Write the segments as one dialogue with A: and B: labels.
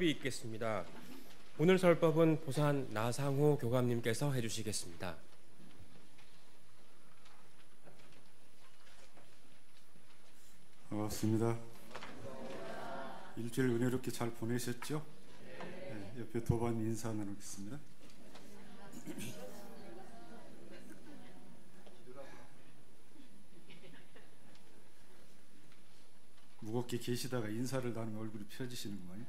A: 있겠습니다. 오늘 설법은 보산 나상호 교감님께서 해주시겠습니다.
B: 반갑습니다. 일주일 은혜롭게 잘 보내셨죠? 네, 옆에 도반 인사 나누겠습니다. 무겁게 계시다가 인사를 나누면 얼굴이 펴지시는구만요.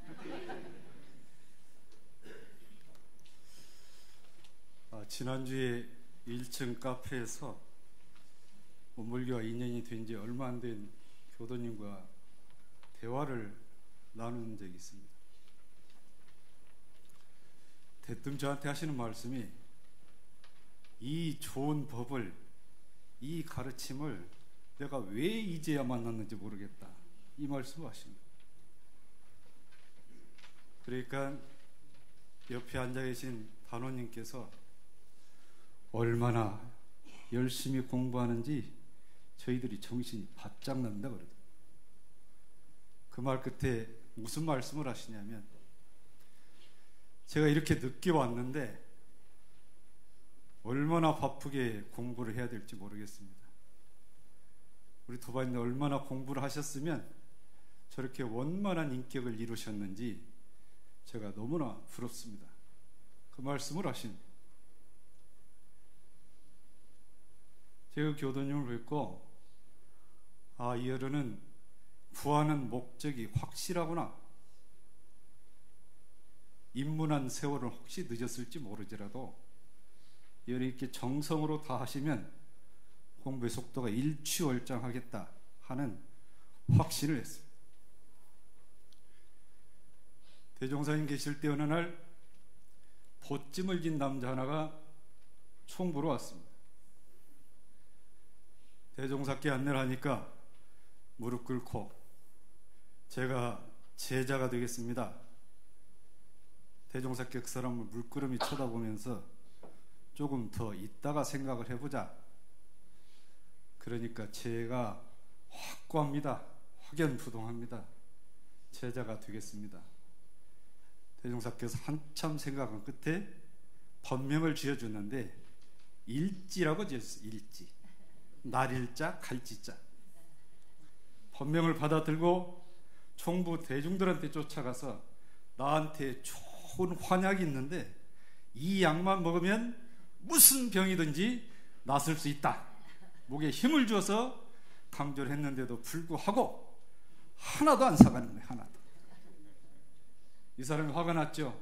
B: 지난주에 1층 카페에서 원불교와 인연이 된 지 얼마 안 된 교도님과 대화를 나눈 적이 있습니다. 대뜸 저한테 하시는 말씀이 이 좋은 법을, 이 가르침을 내가 왜 이제야 만났는지 모르겠다, 이 말씀을 하십니다. 그러니까 옆에 앉아 계신 단원님께서 얼마나 열심히 공부하는지 저희들이 정신이 바짝 난다 그러더라고요. 그 말 끝에 무슨 말씀을 하시냐면, 제가 이렇게 늦게 왔는데 얼마나 바쁘게 공부를 해야 될지 모르겠습니다. 우리 도반님 얼마나 공부를 하셨으면 저렇게 원만한 인격을 이루셨는지 제가 너무나 부럽습니다. 그 말씀을 하십니다. 제가 교도님을 뵙고 이 여러는 구하는 목적이 확실하구나. 입문한 세월은 혹시 늦었을지 모르지라도 이렇게 정성으로 다 하시면 공부의 속도가 일취월장하겠다 하는 확신을 했습니다. 대종사님 계실 때 어느 날 보찜을 진 남자 하나가 총부로 왔습니다. 대종사께 안내를 하니까 무릎 꿇고 제가 제자가 되겠습니다. 대종사께 그 사람을 물끄러미 쳐다보면서 조금 더 있다가 생각을 해보자. 그러니까 제가 확고합니다. 확연부동합니다. 제자가 되겠습니다. 대종사께서 한참 생각한 끝에 법명을 지어주는데 일지라고 지었어요. 일지. 날일자 갈지자. 법명을 받아들고 총부 대중들한테 쫓아가서 나한테 좋은 환약이 있는데 이 약만 먹으면 무슨 병이든지 낫을 수 있다. 목에 힘을 줘서 강조를 했는데도 불구하고 하나도 안 사가는 거예요. 하나도. 이 사람이 화가 났죠.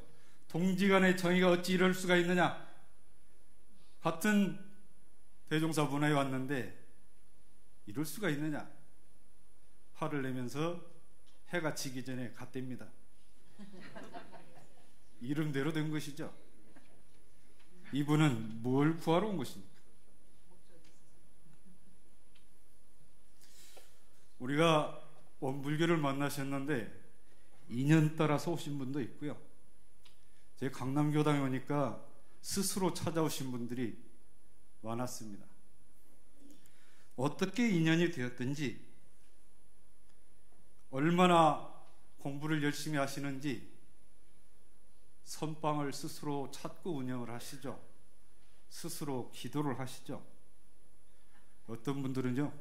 B: 동지간의 정의가 어찌 이럴 수가 있느냐. 같은 대종사 문화에 왔는데 이럴 수가 있느냐. 화를 내면서 해가 지기 전에 갔답니다. 이름대로 된 것이죠. 이분은 뭘 구하러 온 것입니까? 우리가 원불교를 만나셨는데 인연 따라서 오신 분도 있고요. 제 강남교당에 오니까 스스로 찾아오신 분들이 많았습니다. 어떻게 인연이 되었든지, 얼마나 공부를 열심히 하시는지 선방을 스스로 찾고 운영을 하시죠. 스스로 기도를 하시죠. 어떤 분들은요,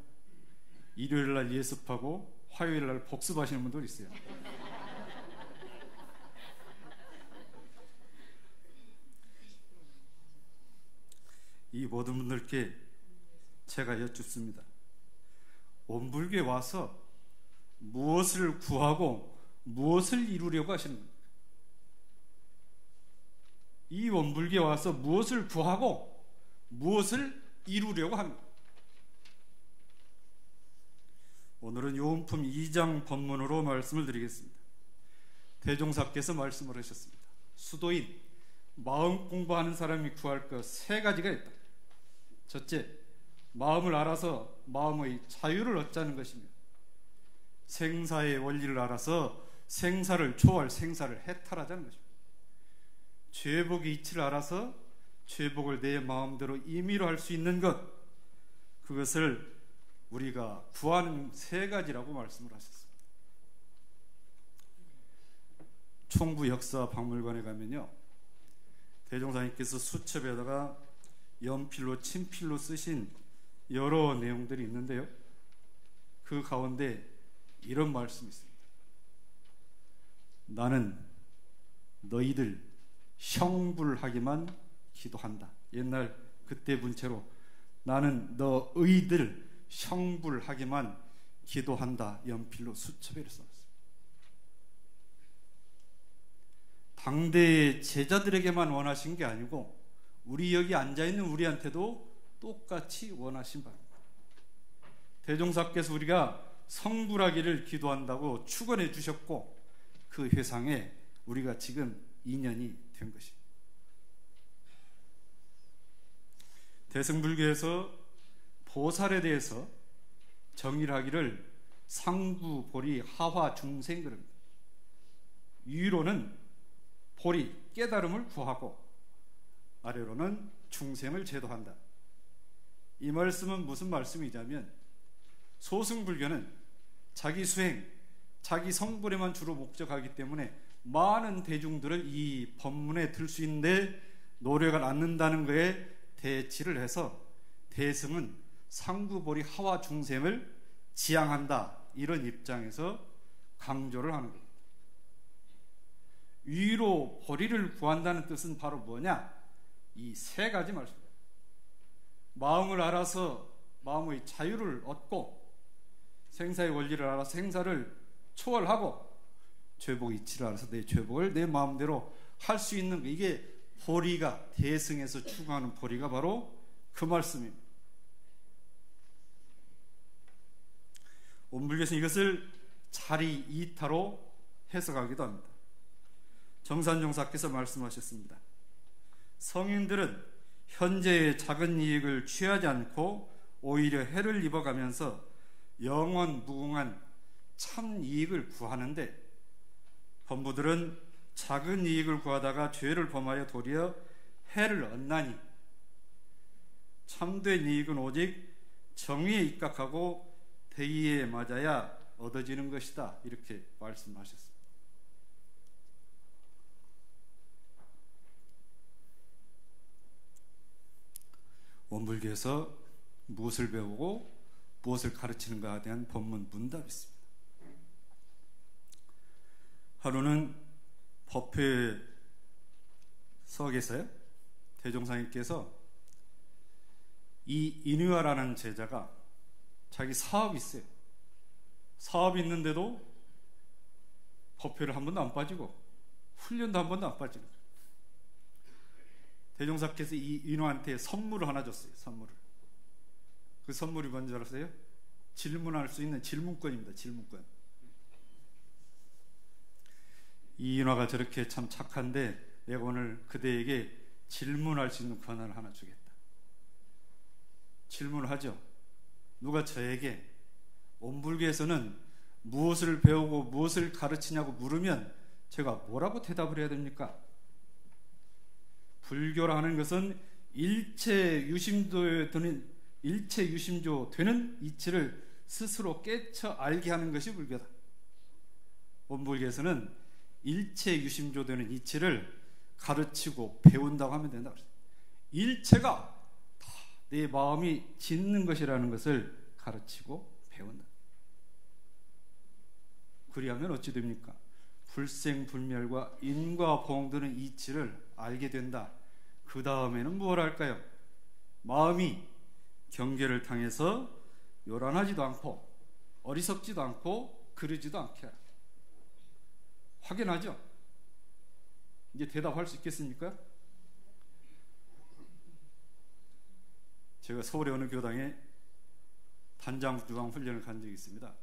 B: 일요일날 예습하고 화요일날 복습하시는 분도 있어요. 이 모든 분들께 제가 여쭙습니다. 원불교에 와서 무엇을 구하고 무엇을 이루려고 하시는 겁니까? 이 원불교에 와서 무엇을 구하고 무엇을 이루려고 합니다. 오늘은 요은품 2장 법문으로 말씀을 드리겠습니다. 대종사께서 말씀을 하셨습니다. 수도인, 마음 공부하는 사람이 구할 것 3가지가 있다. 첫째, 마음을 알아서 마음의 자유를 얻자는 것입니다. 생사의 원리를 알아서 생사를 초월, 생사를 해탈하자는 것입니다. 죄복의 이치를 알아서 죄복을 내 마음대로 임의로 할 수 있는 것, 그것을 우리가 구하는 3가지라고 말씀을 하셨습니다. 총부 역사 박물관에 가면요, 대종사님께서 수첩에다가 연필로 친필로 쓰신 여러 내용들이 있는데요, 그 가운데 이런 말씀이 있습니다. 나는 너희들 형불하기만 기도한다. 옛날 그때 문체로 나는 너희들 형불하기만 기도한다. 연필로 수첩에 써놨습니다. 당대의 제자들에게만 원하신 게 아니고 우리 여기 앉아있는 우리한테도 똑같이 원하신 바입니다. 대종사께서 우리가 성불하기를 기도한다고 축원해 주셨고 그 회상에 우리가 지금 인연이 된 것입니다. 대승불교에서 보살에 대해서 정의를 하기를 상부, 보리, 하화, 중생 그럽니다. 위로는 보리, 깨달음을 구하고 아래로는 중생을 제도한다. 이 말씀은 무슨 말씀이냐면 소승불교는 자기 수행, 자기 성불에만 주로 목적하기 때문에 많은 대중들을 이 법문에 들 수 있는데 노력을 않는다는 것에 대치를 해서 대승은 상부보리 하와 중생을 지향한다, 이런 입장에서 강조를 하는 겁니다. 위로 보리를 구한다는 뜻은 바로 뭐냐? 이 세 가지 말씀입니다. 마음을 알아서 마음의 자유를 얻고 생사의 원리를 알아서 생사를 초월하고 죄복 이치를 알아서 내 죄복을 내 마음대로 할 수 있는 거, 이게 보리가 대승에서 추구하는 보리가 바로 그 말씀입니다. 온불교에서는 이것을 자리 이타로 해석하기도 합니다. 정산종사께서 말씀하셨습니다. 성인들은 현재의 작은 이익을 취하지 않고 오히려 해를 입어가면서 영원 무궁한 참 이익을 구하는데 범부들은 작은 이익을 구하다가 죄를 범하여 도리어 해를 얻나니 참된 이익은 오직 정의에 입각하고 대의에 맞아야 얻어지는 것이다, 이렇게 말씀하셨습니다. 원불교에서 무엇을 배우고 무엇을 가르치는가에 대한 법문 문답이 있습니다. 하루는 법회석에서요, 대종사님께서 이 인유아라는 제자가 자기 사업이 있어요. 사업이 있는데도 법회를 한 번도 안 빠지고 훈련도 한 번도 안 빠지는 거예요. 대종사께서 이 인유한테 선물을 하나 줬어요. 그 선물이 뭔지 알았어요? 질문할 수 있는 질문권입니다. 질문권. 이 인화가 저렇게 참 착한데 내가 오늘 그대에게 질문할 수 있는 권한을 하나 주겠다. 질문을 하죠. 누가 저에게 온불교에서는 무엇을 배우고 무엇을 가르치냐고 물으면 제가 뭐라고 대답을 해야 됩니까? 불교라 하는 것은 일체 유심조 되는 이치를 스스로 깨쳐 알게 하는 것이 불교다. 온불교에서는 일체 유심조 되는 이치를 가르치고 배운다고 하면 된다. 일체가 다 내 마음이 짓는 것이라는 것을 가르치고 배운다. 그리하면 어찌 됩니까? 불생불멸과 인과 보응되는 이치를 알게 된다. 그 다음에는 뭘 할까요? 마음이 경계를 당해서 요란하지도 않고 어리석지도 않고 그러지도 않게 하라. 확연하죠? 이제 대답할 수 있겠습니까? 제가 서울의 어느 교당에 단장 주방 훈련을 간 적이 있습니다.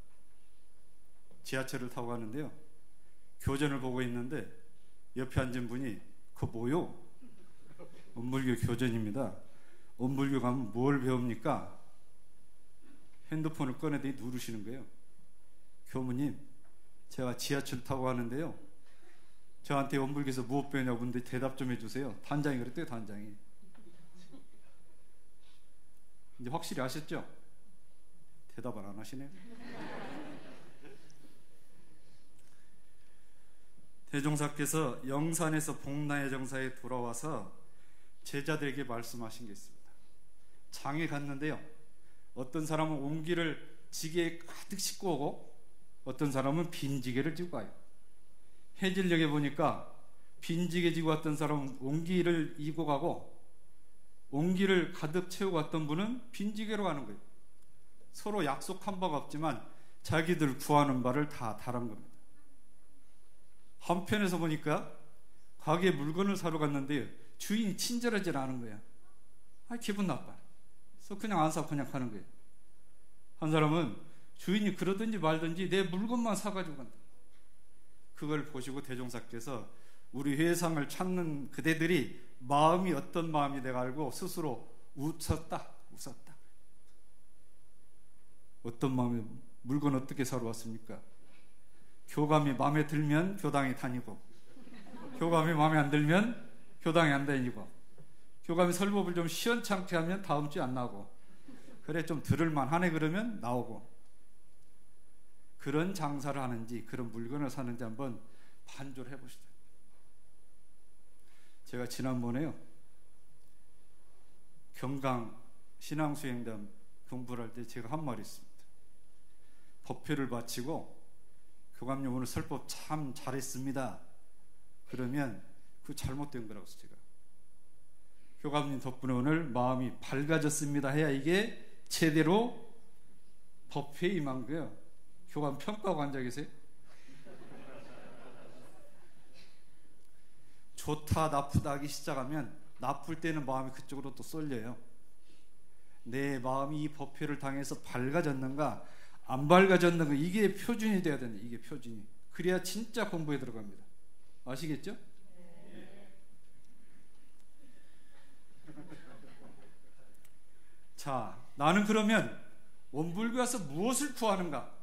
B: 지하철을 타고 가는데요, 교전을 보고 있는데 옆에 앉은 분이 그거 뭐요? 온불교 교전입니다. 온불교 가면 뭘 배웁니까? 핸드폰을 꺼내더니 누르시는 거예요. 교무님, 제가 지하철 타고 가는데요, 저한테 온불교에서 무엇 배우냐고 묻는데 대답 좀 해주세요. 단장이 그랬대요. 단장이. 이제 확실히 아셨죠? 대답을 안 하시네요. 대종사께서 영산에서 복나의 정사에 돌아와서 제자들에게 말씀하신 게 있습니다. 장에 갔는데요, 어떤 사람은 옹기를 지게에 가득 싣고 오고 어떤 사람은 빈지게를 지고 가요. 해질녘에 보니까 빈지게 지고 왔던 사람은 옹기를 이고 가고, 옹기를 가득 채우고 왔던 분은 빈지게로 가는 거예요. 서로 약속한 바가 없지만 자기들 구하는 바를 다 달한 겁니다. 한편에서 보니까 가게에 물건을 사러 갔는데 주인이 친절하지 않은 거야. 기분 나빠. 그래서 그냥 안 사고 그냥 가는 거예요. 한 사람은 주인이 그러든지 말든지 내 물건만 사가지고 간다. 그걸 보시고 대종사께서 우리 회상을 찾는 그대들이 마음이 어떤 마음이 내가 알고 스스로 웃었다. 어떤 마음이, 물건 어떻게 사러 왔습니까? 교감이 마음에 들면 교당에 다니고, 교감이 마음에 안 들면 교당에 안 다니고, 교감이 설법을 좀 시원찮게 하면 다음 주에 안 나오고, 그래 좀 들을만 하네 그러면 나오고, 그런 장사를 하는지 그런 물건을 사는지 한번 반조를 해보시죠. 제가 지난번에요, 경강 신앙수행단 공부를 할 때 제가 한 말이 있습니다. 법회를 마치고 교감님 오늘 설법 참 잘했습니다. 그러면 그 잘못된 거라고 해서 제가 교감님 덕분에 오늘 마음이 밝아졌습니다 해야 이게 제대로 법회에 임한 거예요. 교감 평가하고 앉아 계세요? 좋다 나쁘다 하기 시작하면 나쁠 때는 마음이 그쪽으로 또 쏠려요. 내 마음이 이 법회를 당해서 밝아졌는가 안 밝아졌는가, 이게 표준이 돼야 된다. 이게 표준이. 그래야 진짜 공부에 들어갑니다. 아시겠죠? 자, 나는 그러면 원불교에 와서 무엇을 구하는가?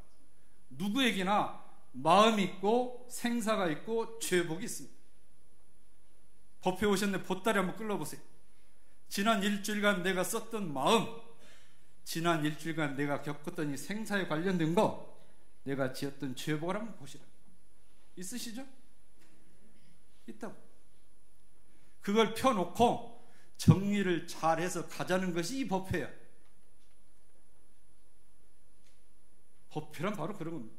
B: 누구에게나 마음이 있고 생사가 있고 죄복이 있습니다. 법회 오셨는데 보따리 한번 끌어보세요. 지난 일주일간 내가 썼던 마음, 지난 일주일간 내가 겪었던 이 생사에 관련된 거, 내가 지었던 죄복을 한번 보시라. 있으시죠? 있다고. 그걸 펴놓고 정리를 잘해서 가자는 것이 이 법회야. 법회란 바로 그런 겁니다.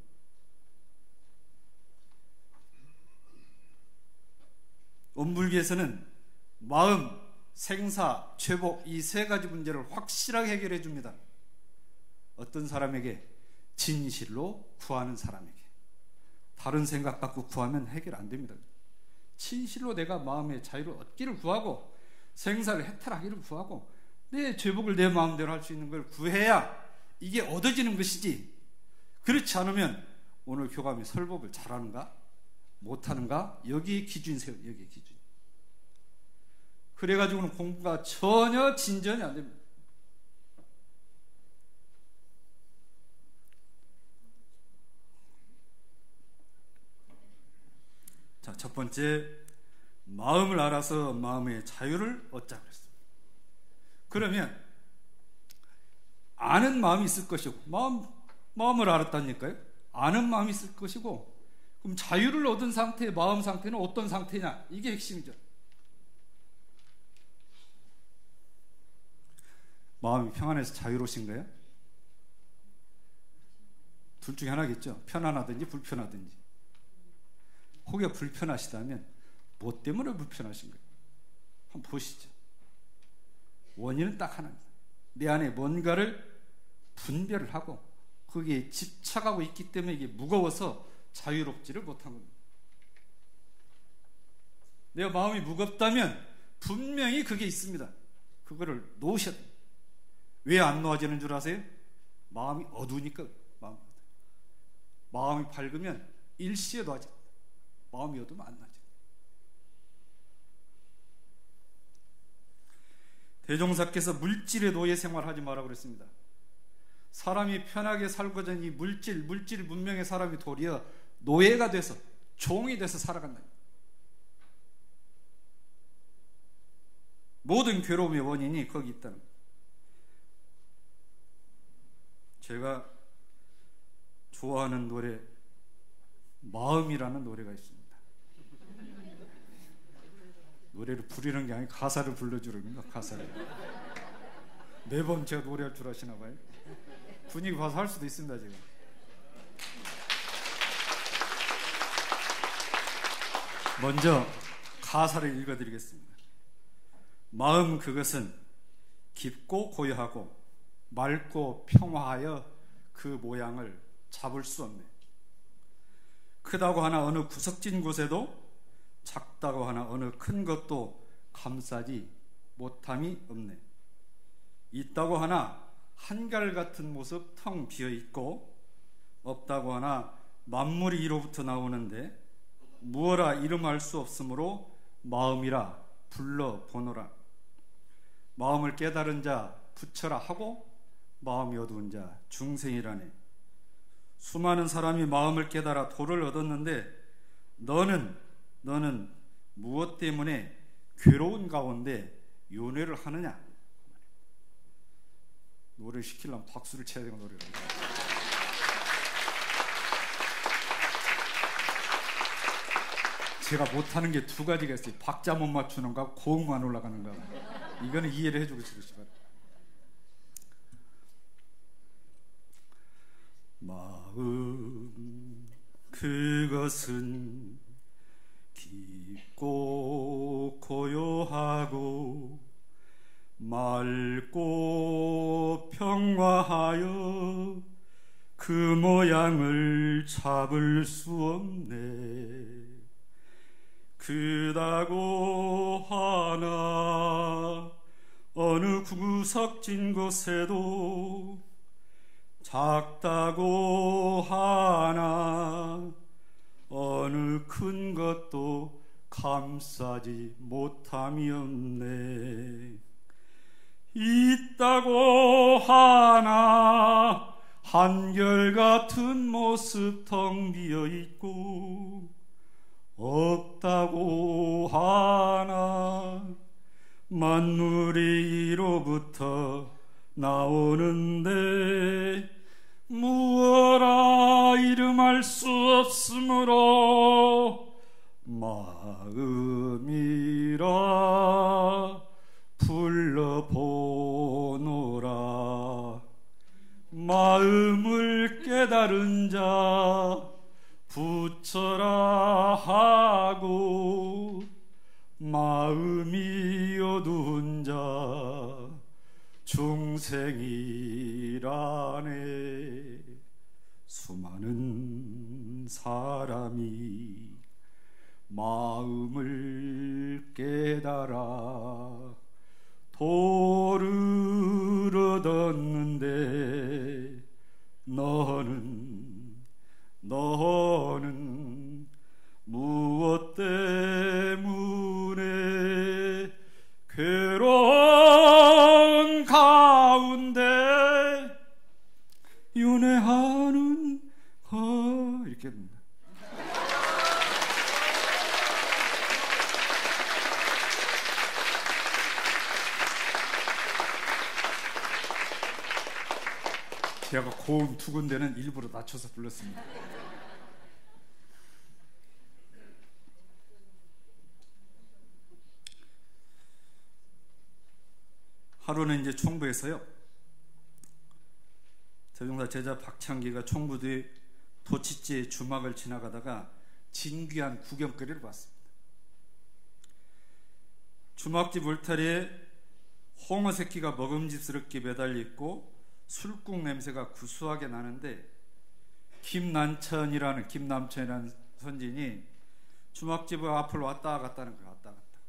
B: 원불교에서는 마음, 생사, 죄복 이 세 가지 문제를 확실하게 해결해 줍니다. 어떤 사람에게? 진실로 구하는 사람에게. 다른 생각 갖고 구하면 해결 안 됩니다. 진실로 내가 마음의 자유를 얻기를 구하고 생사를 해탈하기를 구하고 내 죄복을 내 마음대로 할 수 있는 걸 구해야 이게 얻어지는 것이지, 그렇지 않으면 오늘 교감이 설법을 잘하는가 못하는가, 여기에 기준 세워. 여기에 기준. 그래가지고는 공부가 전혀 진전이 안 됩니다. 자, 첫 번째, 마음을 알아서 마음의 자유를 얻자고 그랬습니다. 그러면 아는 마음이 있을 것이고, 마음을 알았다니까요. 아는 마음이 있을 것이고, 그럼 자유를 얻은 상태의 마음 상태는 어떤 상태냐, 이게 핵심이죠. 마음이 평안해서 자유로우신 거예요? 둘 중에 하나겠죠. 편안하든지 불편하든지. 혹여 불편하시다면 뭐 때문에 불편하신 거예요? 한번 보시죠. 원인은 딱 하나입니다. 내 안에 뭔가를 분별을 하고 거기에 집착하고 있기 때문에 이게 무거워서 자유롭지를 못한 겁니다. 내가 마음이 무겁다면 분명히 그게 있습니다. 그거를 놓으셔야 됩니다. 왜 안 놓아지는 줄 아세요? 마음이 어두우니까. 마음이 밝으면 일시에 놓아집니다. 마음이 어두우면 안 나죠. 대종사께서 물질의 노예 생활하지 마라 그랬습니다. 사람이 편하게 살고자 이 물질 문명의 사람이 도리어 노예가 돼서, 종이 돼서 살아간다. 모든 괴로움의 원인이 거기 있다는 거예요. 제가 좋아하는 노래, 마음이라는 노래가 있습니다. 노래를 부르는 게 아니고 가사를 불러주는가, 가사를. 매번 제가 노래할 줄 아시나 봐요. 분위기 봐서 할 수도 있습니다, 지금. 먼저 가사를 읽어드리겠습니다. 마음 그것은 깊고 고요하고 맑고 평화하여 그 모양을 잡을 수 없네. 크다고 하나 어느 구석진 곳에도 작다고 하나 어느 큰 것도 감싸지 못함이 없네. 있다고 하나 한결같은 모습 텅 비어있고 없다고 하나 만물이 이로부터 나오는데 무어라 이름할 수 없으므로 마음이라 불러보노라. 마음을 깨달은 자 부처라 하고 마음이 어두운 자 중생이라네. 수많은 사람이 마음을 깨달아 도를 얻었는데 너는 무엇 때문에 괴로운 가운데 연애를 하느냐. 노래를 시키려면 박수를 쳐야 되고 노래를. 제가 못하는 게 두 가지가 있어요. 박자 못 맞추는 거, 고음만 올라가는 거. 이거는 이해를 해주고 싶으시죠. 마음 그것은 깊고 고요하고 맑고 평화하여 그 모양을 잡을 수 없네. 크다고 하나 어느 구석진 곳에도 작다고 하나 어느 큰 것도 감싸지 못함이 없네. 있다고 하나 한결같은 모습 텅 비어있고 없다고 하나 만물이 이로부터 나오는데 무어라 이름할 수 없으므로 마음이라 불러보노라. 마음을 깨달은 자 부처라 하고 마음이 어두운 자 중생이라네. 수많은 사람이 마음을 깨달아 도를 얻었는데 너는 무엇 때문에 괴로운 가운데 윤회하는 이렇게 됩니다. 제가 고음 두 군데는 일부러 낮춰서 불렀습니다. 하루는 이제 총부에서요, 대종사 제자 박창기가 총부뒤 도치째 주막을 지나가다가 진귀한 구경거리를 봤습니다. 주막집 울타리에 홍어 새끼가 먹음직스럽게 매달려 있고 술국 냄새가 구수하게 나는데 김남천이라는 선진이 주막집 앞을 왔다 갔다 하는 거예요. 왔다 갔다.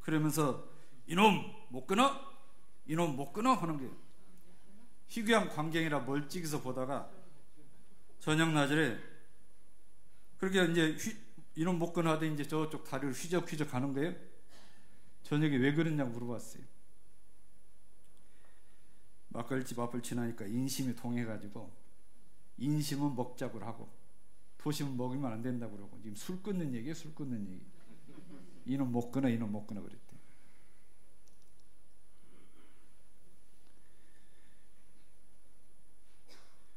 B: 그러면서 이놈 못 끊어? 이놈 못 끊어? 하는 거예요. 희귀한 광경이라 멀찍이서 보다가 저녁 낮에 그렇게 이제 이놈 못 끊어 하더니 이제 저쪽 다리를 휘적휘적 가는 거예요. 저녁에 왜 그랬냐고 물어봤어요. 막걸리집 앞을 지나니까 인심이 통해가지고 인심은 먹자고 하고 도심은 먹이면 안 된다고 그러고 지금 술 끊는 얘기예요. 술 끊는 얘기. 이놈 못 끊어 그랬대.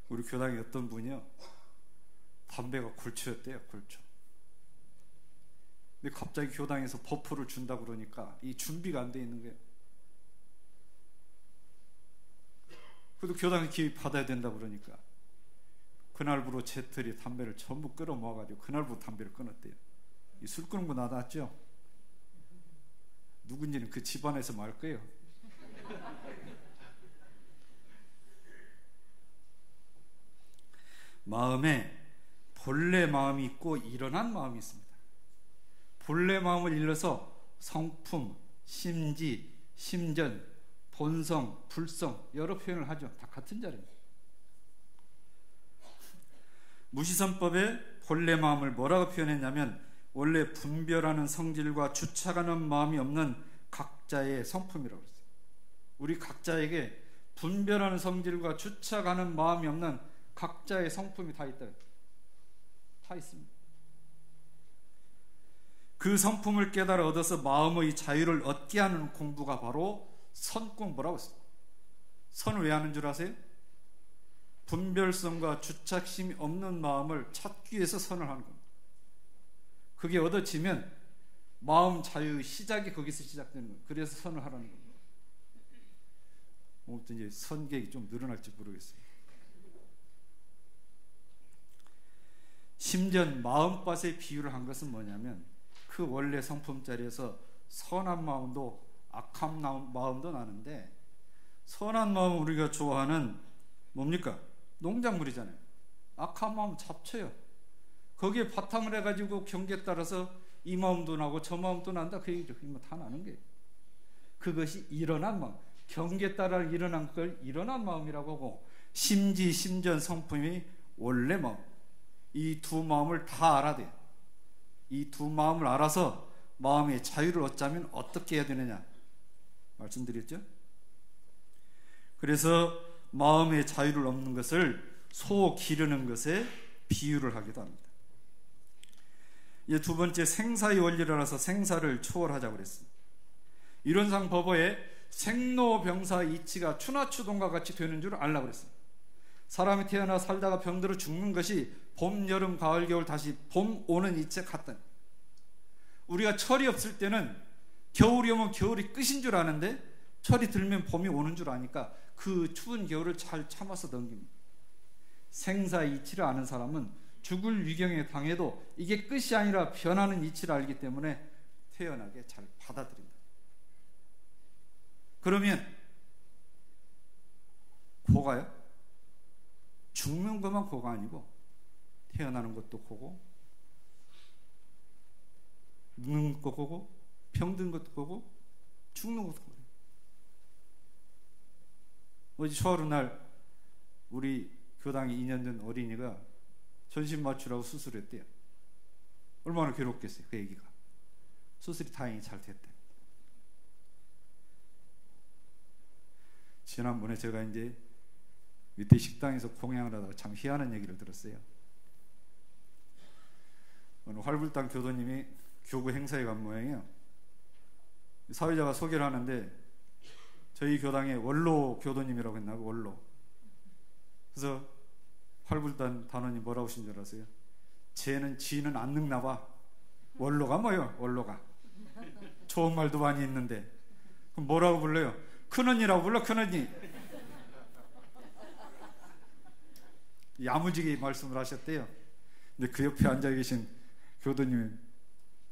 B: 우리 교당에 어떤 분이요, 담배가 굴초였대요. 굴초. 근데 갑자기 교당에서 버프를 준다 그러니까 이 준비가 안 돼 있는 거예요. 그래도 교당에 기입받아야 된다 그러니까 그날부로 제틀이 담배를 전부 끌어 모아가지고 그날부로 담배를 끊었대요. 이 술 끊은 거 나왔죠? 누군지는 그 집안에서 말 거예요. 마음에 본래 마음이 있고 일어난 마음이 있습니다. 본래 마음을 일러서 성품, 심지, 심전, 본성, 불성 여러 표현을 하죠. 다 같은 자리입니다. 무시선법의 본래 마음을 뭐라고 표현했냐면 원래 분별하는 성질과 주착하는 마음이 없는 각자의 성품이라고 했어요. 우리 각자에게 분별하는 성질과 주착하는 마음이 없는 각자의 성품이 다 있다. 다 있습니다. 그 성품을 깨달아 얻어서 마음의 자유를 얻게 하는 공부가 바로 선공부라고 했습니다. 선을 왜 하는 줄 아세요? 분별성과 주착심이 없는 마음을 찾기 위해서 선을 하는 겁니다. 그게 얻어지면 마음 자유의 시작이 거기서 시작되는 거예요. 그래서 선을 하라는 겁니다. 아무튼 이제 선객이 좀 늘어날지 모르겠어요. 심전 마음밭의 비유를 한 것은 뭐냐면 그 원래 성품 자리에서 선한 마음도 악한 마음도 나는데 선한 마음은 우리가 좋아하는 뭡니까? 농작물이잖아요. 악한 마음은 잡초예요. 거기에 바탕을 해가지고 경계에 따라서 이 마음도 나고 저 마음도 난다 그 얘기죠. 그게 다 나는 거예요. 그것이 일어난 마음, 경계에 따라 일어난 걸 일어난 마음이라고 하고 심지, 심전, 성품이 원래 마음, 이 두 마음을 다 알아야 돼요. 이 두 마음을 알아서 마음의 자유를 얻자면 어떻게 해야 되느냐 말씀드렸죠. 그래서 마음의 자유를 얻는 것을 소 기르는 것에 비유를 하기도 합니다. 이제 두 번째 생사의 원리를 알아서 생사를 초월하자고 그랬습니다. 이론상 법어에 생로병사 이치가 추나추동과 같이 되는 줄 알라고 그랬습니다. 사람이 태어나 살다가 병들어 죽는 것이 봄, 여름, 가을, 겨울 다시 봄 오는 이치에 같다. 우리가 철이 없을 때는 겨울이 오면 겨울이 끝인 줄 아는데 철이 들면 봄이 오는 줄 아니까 그 추운 겨울을 잘 참아서 넘깁니다. 생사 이치를 아는 사람은 죽을 위경에 당해도 이게 끝이 아니라 변하는 이치를 알기 때문에 태어나게 잘 받아들인다. 그러면 고가요? 죽는 것만 고가 아니고 태어나는 것도 고고 늙는 것도 고고 병든 것도 고고 죽는 것도 고고. 어제 초하루날 우리 교당에 2년 된 어린이가 전신 마취라고 수술했대요. 얼마나 괴롭겠어요 그 얘기가. 수술이 다행히 잘 됐대. 지난번에 제가 이제 밑에 식당에서 공양을 하다가 참 희한한 얘기를 들었어요. 어느 활불당 교도님이 교구 행사에 간 모양이에요. 사회자가 소개를 하는데 저희 교당에 원로 교도님이라고 했나? 원로. 그래서 활불단 단원이 뭐라고 하신 줄 아세요? 쟤는 지는 안 늙나 봐. 원로가 뭐예요? 원로가. 좋은 말도 많이 있는데 그럼 뭐라고 불러요? 큰언니라고 불러. 큰언니. 야무지게 말씀을 하셨대요. 근데 그 옆에 앉아 계신 교도님이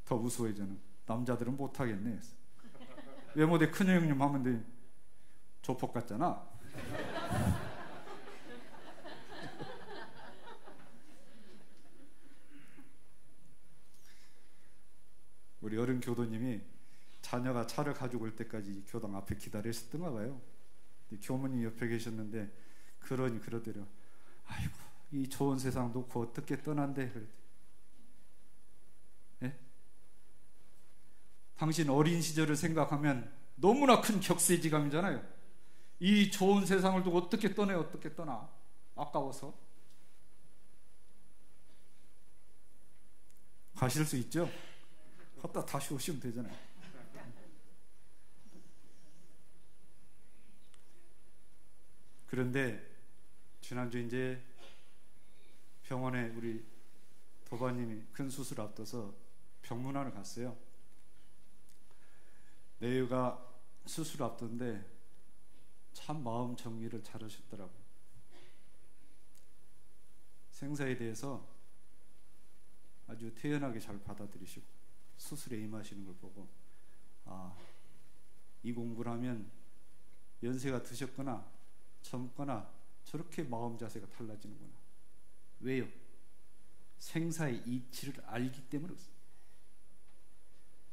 B: 더 우스워요. 저는 남자들은 못하겠네. 왜 못해? 큰형님 하면 돼. 조폭 같잖아. 우리 어른 교도님이 자녀가 차를 가지고 올 때까지 교당 앞에 기다리셨던가 봐요. 교무님 옆에 계셨는데 그러더래요. 아이고 이 좋은 세상 놓고 어떻게 떠난대. 예? 당신 어린 시절을 생각하면 너무나 큰 격세지감이잖아요. 이 좋은 세상을 두고 어떻게 떠나요? 어떻게 떠나? 아까워서. 가실 수 있죠? 갔다 다시 오시면 되잖아요. 그런데 지난주 이제 병원에 우리 도바님이 큰 수술 앞둬서 병문안을 갔어요. 내외가 수술 앞둔데 참 마음 정리를 잘하셨더라고요. 생사에 대해서 아주 태연하게 잘 받아들이시고 수술에 임하시는 걸 보고 이 공부를 하면 연세가 드셨거나 젊거나 저렇게 마음 자세가 달라지는구나. 왜요? 생사의 이치를 알기 때문에 그렇습니다.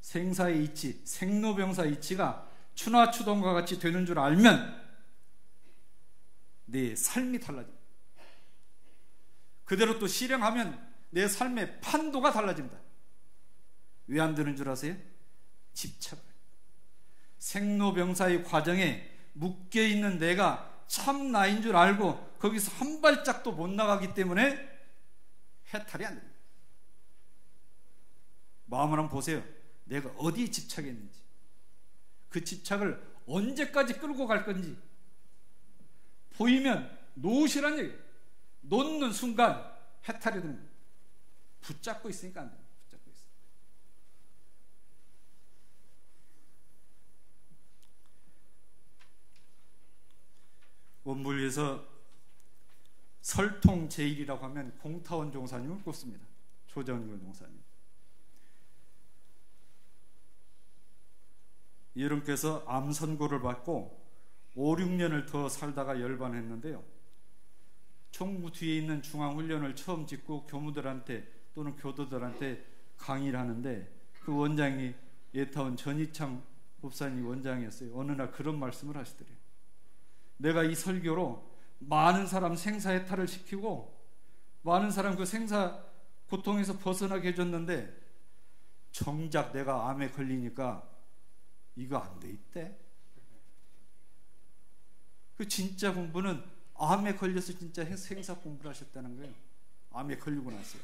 B: 생사의 이치, 생로병사 이치가 추나추동과 같이 되는 줄 알면 내 삶이 달라집니다. 그대로 또 실행하면 내 삶의 판도가 달라집니다. 왜 안 되는 줄 아세요? 집착을. 생로병사의 과정에 묶여있는 내가 참 나인 줄 알고 거기서 한 발짝도 못 나가기 때문에 해탈이 안 됩니다. 마음을 한번 보세요. 내가 어디에 집착했는지, 그 집착을 언제까지 끌고 갈 건지 보이면 놓으시란 얘기예요. 놓는 순간 해탈이 되는 거예요. 붙잡고 있으니까 안 됩니다. 붙잡고 있어요. 원불리에서 설통 제1이라고 하면 공타원 종사님을 꼽습니다. 조정근 종사님. 여러분께서 암 선고를 받고 5, 6년을 더 살다가 열반했는데요. 총무 뒤에 있는 중앙훈련을 처음 짓고 교무들한테 또는 교도들한테 강의를 하는데 그 원장이 예타원 전희창 법사님 원장이었어요. 어느 날 그런 말씀을 하시더래요. 내가 이 설교로 많은 사람 생사해탈을 시키고 많은 사람 그 생사 고통에서 벗어나게 해줬는데 정작 내가 암에 걸리니까 이거 안 돼 있대. 그 진짜 공부는 암에 걸려서 진짜 생사 공부를 하셨다는 거예요. 암에 걸리고 났어요.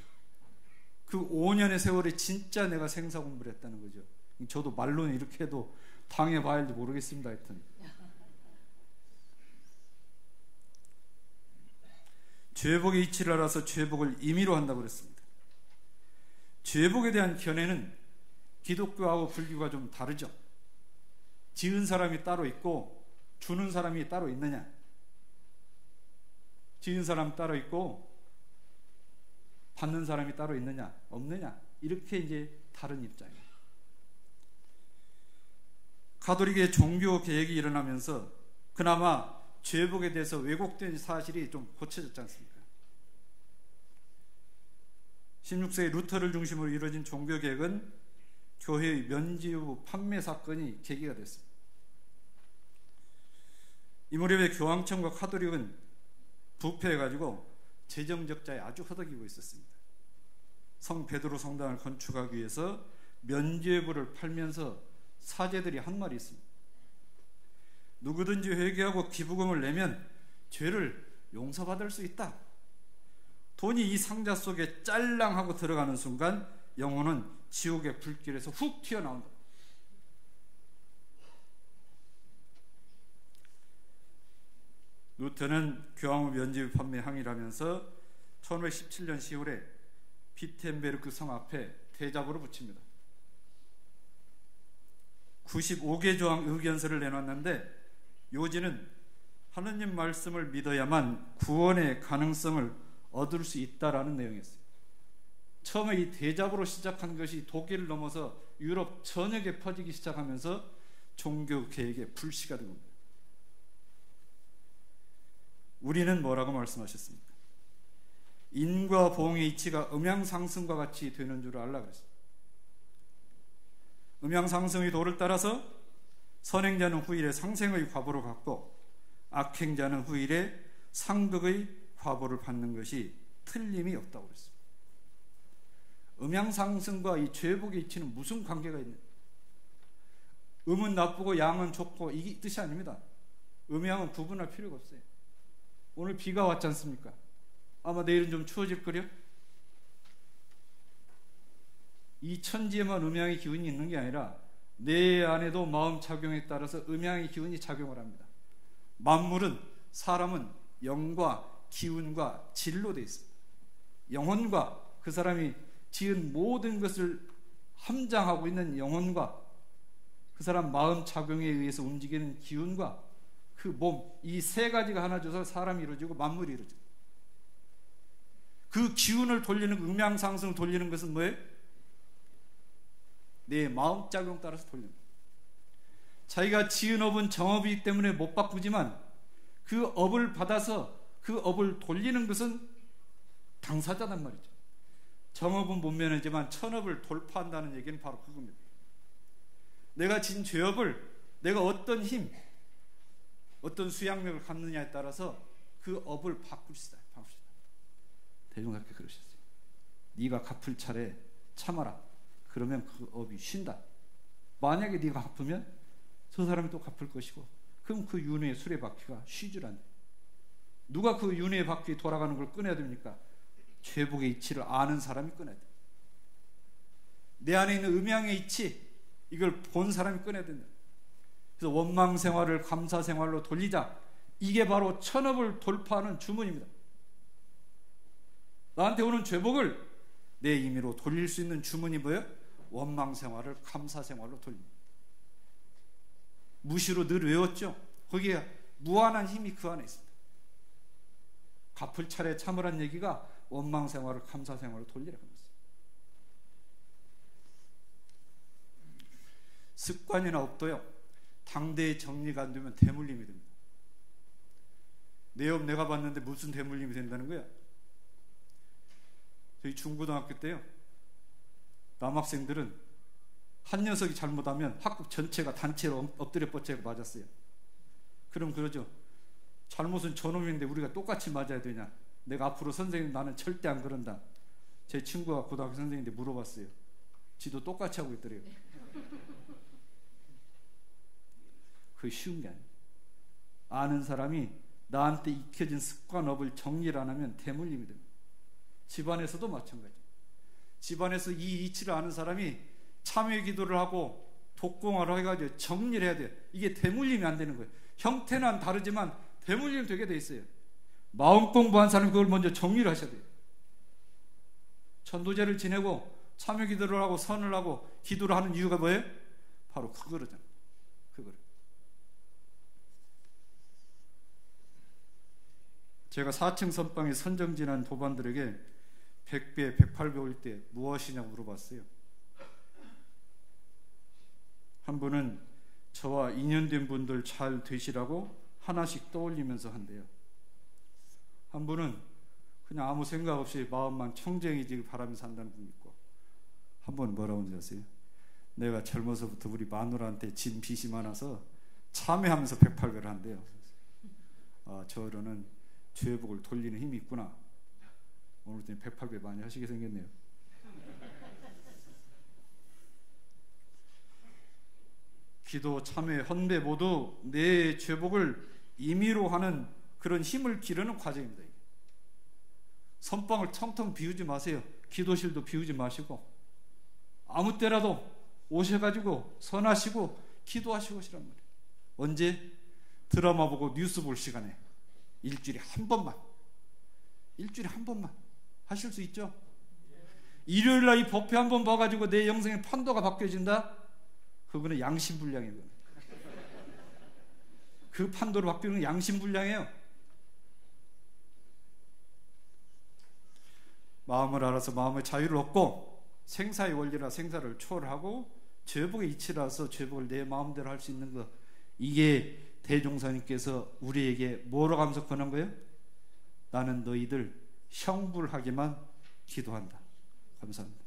B: 그 5년의 세월에 진짜 내가 생사 공부를 했다는 거죠. 저도 말로는 이렇게 해도 당해봐야 할지 모르겠습니다. 하여튼 죄복의 이치를 알아서 죄복을 임의로 한다고 그랬습니다. 죄복에 대한 견해는 기독교하고 불교가 좀 다르죠. 지은 사람이 따로 있고 주는 사람이 따로 있느냐? 지은 사람 따로 있고 받는 사람이 따로 있느냐? 없느냐? 이렇게 이제 다른 입장이에요. 가톨릭의 종교 개혁이 일어나면서 그나마 죄복에 대해서 왜곡된 사실이 좀 고쳐졌지 않습니까? 16세기 루터를 중심으로 이루어진 종교 개혁은 교회의 면죄부 판매 사건이 계기가 됐습니다. 이 무렵에 교황청과 가톨릭은 부패해가지고 재정 적자에 아주 허덕이고 있었습니다. 성 베드로 성당을 건축하기 위해서 면죄부를 팔면서 사제들이 한 말이 있습니다. 누구든지 회개하고 기부금을 내면 죄를 용서받을 수 있다. 돈이 이 상자 속에 짤랑하고 들어가는 순간 영혼은 지옥의 불길에서 훅 튀어나온다. 루터는 교황의 면죄부 판매 항의를 하면서 1517년 10월에 비텐베르크 성 앞에 대잡으로 붙입니다. 95개 조항 의견서를 내놨는데 요지는 하느님 말씀을 믿어야만 구원의 가능성을 얻을 수 있다라는 내용이었어요. 처음에 이 대잡으로 시작한 것이 독일을 넘어서 유럽 전역에 퍼지기 시작하면서 종교 개혁의 불씨가 된 겁니다. 우리는 뭐라고 말씀하셨습니까? 인과 보응의 이치가 음양상승과 같이 되는 줄 알라 그랬습니다. 음양상승의 도를 따라서 선행자는 후일에 상생의 과보를 갖고 악행자는 후일에 상극의 과보를 받는 것이 틀림이 없다고 그랬습니다. 음양상승과 이 죄복의 이치는 무슨 관계가 있느냐? 음은 나쁘고 양은 좋고 이 뜻이 아닙니다. 음양은 구분할 필요가 없어요. 오늘 비가 왔지 않습니까? 아마 내일은 좀 추워질 거려? 이 천지에만 음양의 기운이 있는 게 아니라 내 안에도 마음 작용에 따라서 음양의 기운이 작용을 합니다. 만물은, 사람은 영과 기운과 질로 되어 있습니다. 영혼과 그 사람이 지은 모든 것을 함장하고 있는 영혼과 그 사람 마음 작용에 의해서 움직이는 기운과 그 몸, 이 세 가지가 하나 줘서 사람이 이루어지고 만물이 이루어져. 그 기운을 돌리는, 음양상승을 돌리는 것은 뭐예요? 내 마음 작용 따라서 돌리는 거예요. 자기가 지은 업은 정업이기 때문에 못 바꾸지만 그 업을 받아서 그 업을 돌리는 것은 당사자단 말이죠. 정업은 못 면하지만 천업을 돌파한다는 얘기는 바로 그겁니다. 내가 진 죄업을 내가 어떤 힘, 어떤 수양력을 갖느냐에 따라서 그 업을 바꿉시다. 대종사께 그러셨어요. 네가 갚을 차례 참아라. 그러면 그 업이 쉰다. 만약에 네가 갚으면 저 사람이 또 갚을 것이고, 그럼 그 윤회의 수레바퀴가 쉬질 않네. 누가 그 윤회의 바퀴 돌아가는 걸 끊어야 됩니까? 죄복의 이치를 아는 사람이 끊어야 돼. 내 안에 있는 음양의 이치, 이걸 본 사람이 끊어야 된다. 그래서 원망 생활을 감사 생활로 돌리자. 이게 바로 천업을 돌파하는 주문입니다. 나한테 오는 죄복을 내 임의로 돌릴 수 있는 주문이 뭐예요? 원망 생활을 감사 생활로 돌립니다. 무시로 늘 외웠죠. 거기에 무한한 힘이 그 안에 있습니다. 갚을 차례 참으란 얘기가 원망 생활을 감사 생활로 돌리라고 합니다. 습관이나 업도요, 당대의 정리가 안 되면 대물림이 됩니다. 내 업 내가 봤는데 무슨 대물림이 된다는 거야? 저희 중고등학교 때요, 남학생들은 한 녀석이 잘못하면 학급 전체가 단체로 엎드려 뻗쳐서 맞았어요. 그럼 그러죠. 잘못은 저놈인데 우리가 똑같이 맞아야 되냐? 내가 앞으로 선생님 나는 절대 안 그런다. 제 친구가 고등학교 선생님인데 물어봤어요. 지도 똑같이 하고 있더래요. 그게 쉬운 게 아니에요. 아는 사람이 나한테 익혀진 습관업을 정리를 안 하면 대물림이 됩니다. 집안에서도 마찬가지. 집안에서 이 이치를 아는 사람이 참회 기도를 하고 독공화를 해가지고 정리를 해야 돼요. 이게 대물림이 안 되는 거예요. 형태는 다르지만 대물림 되게 돼 있어요. 마음 공부한 사람이 그걸 먼저 정리를 하셔야 돼요. 천도제를 지내고 참회 기도를 하고 선을 하고 기도를 하는 이유가 뭐예요? 바로 그거잖아요. 그거를. 제가 4층 선방에 선정진한 도반들에게 100배, 108배 올 때 무엇이냐고 물어봤어요. 한 분은 저와 인연된 분들 잘 되시라고 하나씩 떠올리면서 한대요. 한 분은 그냥 아무 생각 없이 마음만 청정해지길 바라면서 한다는 분이 있고, 한 분은 뭐라고 하는지 아세요? 내가 젊어서부터 우리 마누라한테 진 빚이 많아서 참회하면서 108배를 한대요. 아, 저로는 죄복을 돌리는 힘이 있구나. 오늘부터 108배 많이 하시게 생겼네요. 기도, 참회, 헌배 모두 내 죄복을 임의로 하는 그런 힘을 기르는 과정입니다. 선방을 텅텅 비우지 마세요. 기도실도 비우지 마시고 아무 때라도 오셔가지고 선하시고 기도하시고 오시란 말이에요. 언제? 드라마 보고 뉴스 볼 시간에 일주일에 한 번만 하실 수 있죠? 일요일날 이 법회 한 번 봐가지고 내 영생의 판도가 바뀌어진다? 그거는 양심불량이에요. 그 판도로 바뀌는 건 양심불량이에요. 마음을 알아서 마음의 자유를 얻고 생사의 원리나 생사를 초월하고 죄복의 이치라서 죄복을 내 마음대로 할 수 있는 것, 이게 대종사님께서 우리에게 뭐라고 하면서 권한 거예요? 나는 너희들 형불하게만 기도한다. 감사합니다.